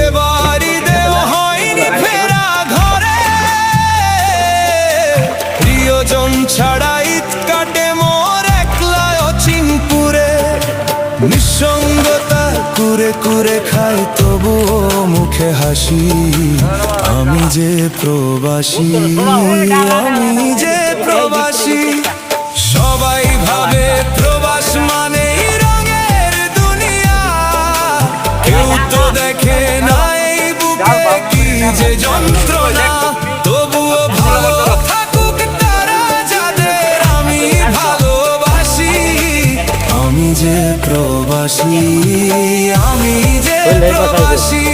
এবারই দেও হয়নি ফেরা ঘরে, প্রিয়জন ছাড়া ঈদ কাটে মোর একলা অচিনপুরে। নিঃসঙ্গতা কুরে কুরে খাই তবুও মুখে হাসি, আমি যে প্রবাসী, আমি যে প্রবাসী। সবাই ভাবে প্রবাস মানে রঙের দুনিয়া, কেউ তো দেখে না এই বুকে কি যে যন্ত্রণা। তবুও ভালো থাকুক তারা যাদের আমি ভালোবাসি, আমি যে প্রবাসী, আমি যে প্রবাসী।